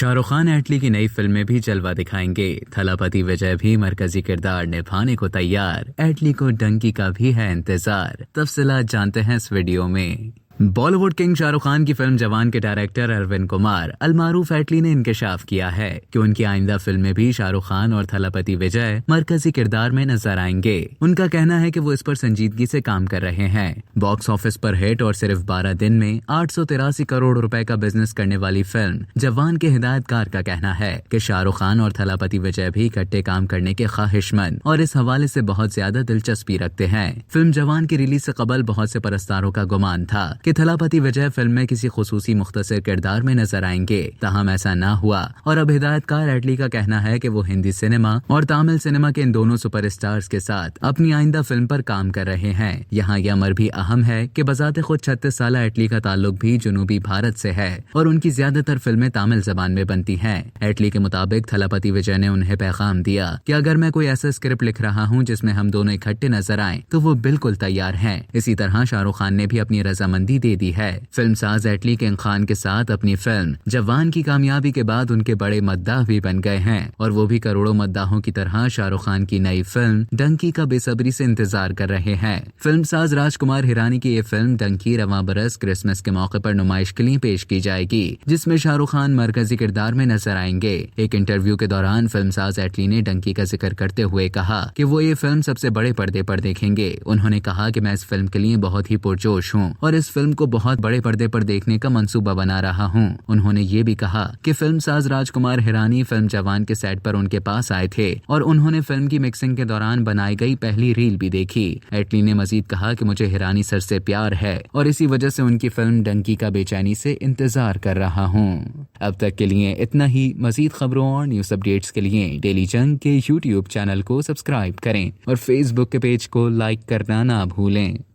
शाहरुख खान एटली की नई फिल्म में भी जलवा दिखाएंगे। थलापति विजय भी मरकजी किरदार निभाने को तैयार। एटली को डंकी का भी है इंतजार। तफसीलात जानते हैं इस वीडियो में। बॉलीवुड किंग शाहरुख खान की फिल्म जवान के डायरेक्टर अरविंद कुमार अलमारूफ एटली ने इंकशाफ किया है कि उनकी आइंदा फिल्म में भी शाहरुख खान और थलापति विजय मरकजी किरदार में नजर आएंगे। उनका कहना है कि वो इस पर संजीदगी से काम कर रहे हैं। बॉक्स ऑफिस पर हिट और सिर्फ 12 दिन में 883 करोड़ रुपए का बिजनेस करने वाली फिल्म जवान के हिदायतकार का कहना है कि शाहरुख खान और थलापति विजय भी इकट्ठे काम करने के ख्वाहिशमंद और इस हवाले से बहुत ज्यादा दिलचस्पी रखते हैं। फिल्म जवान की रिलीज से कबल बहुत से परस्तारों का गुमान था कि थलापति विजय फिल्म में किसी खुसूसी मुख्तसर किरदार में नजर आएंगे, ताहम ऐसा ना हुआ और अब हिदायतकार एटली का कहना है कि वो हिंदी सिनेमा और तमिल सिनेमा के इन दोनों सुपरस्टार्स के साथ अपनी आइंदा फिल्म पर काम कर रहे हैं। यहाँ यह अमर भी अहम है कि बजाते खुद 36 साल एटली का ताल्लुक भी जुनूबी भारत से है और उनकी ज्यादातर फिल्में तमिल जबान में बनती हैं। एटली के मुताबिक थलापति विजय ने उन्हें पैगाम दिया कि अगर मैं कोई ऐसा स्क्रिप्ट लिख रहा हूँ जिसमें हम दोनों इकट्ठे नजर आए तो वो बिल्कुल तैयार हैं। इसी तरह शाहरुख खान ने भी अपनी रजामंदी दे दी है। फिल्म साज एटली किंग खान के साथ अपनी फिल्म जवान की कामयाबी के बाद उनके बड़े मद्दाह भी बन गए हैं और वो भी करोड़ों मद्दाहों की तरह शाहरुख खान की नई फिल्म डंकी का बेसब्री से इंतजार कर रहे हैं। फिल्म साज राजकुमार हिरानी की ये फिल्म डंकी रवां बरस क्रिसमस के मौके पर नुमाइश के लिए पेश की जाएगी, जिसमें शाहरुख खान मरकजी किरदार में नजर आएंगे। एक इंटरव्यू के दौरान फिल्म साज एटली ने डंकी का जिक्र करते हुए कहा कि वो ये फिल्म सबसे बड़े पर्दे पर देखेंगे। उन्होंने कहा कि मैं इस फिल्म के लिए बहुत ही पुरजोश हूँ और इस फिल्म को बहुत बड़े पर्दे पर देखने का मंसूबा बना रहा हूँ। उन्होंने ये भी कहा कि फिल्म साज राजकुमार हिरानी फिल्म जवान के सेट पर उनके पास आए थे और उन्होंने फिल्म की मिक्सिंग के दौरान बनाई गई पहली रील भी देखी। एटली ने मजीद कहा कि मुझे हिरानी सर से प्यार है और इसी वजह से उनकी फिल्म डंकी का बेचैनी से इंतजार कर रहा हूँ। अब तक के लिए इतना ही। मजीद खबरों और न्यूज अपडेट्स के लिए डेली जंग के यूट्यूब चैनल को सब्सक्राइब करें और फेसबुक के पेज को लाइक करना ना भूलें।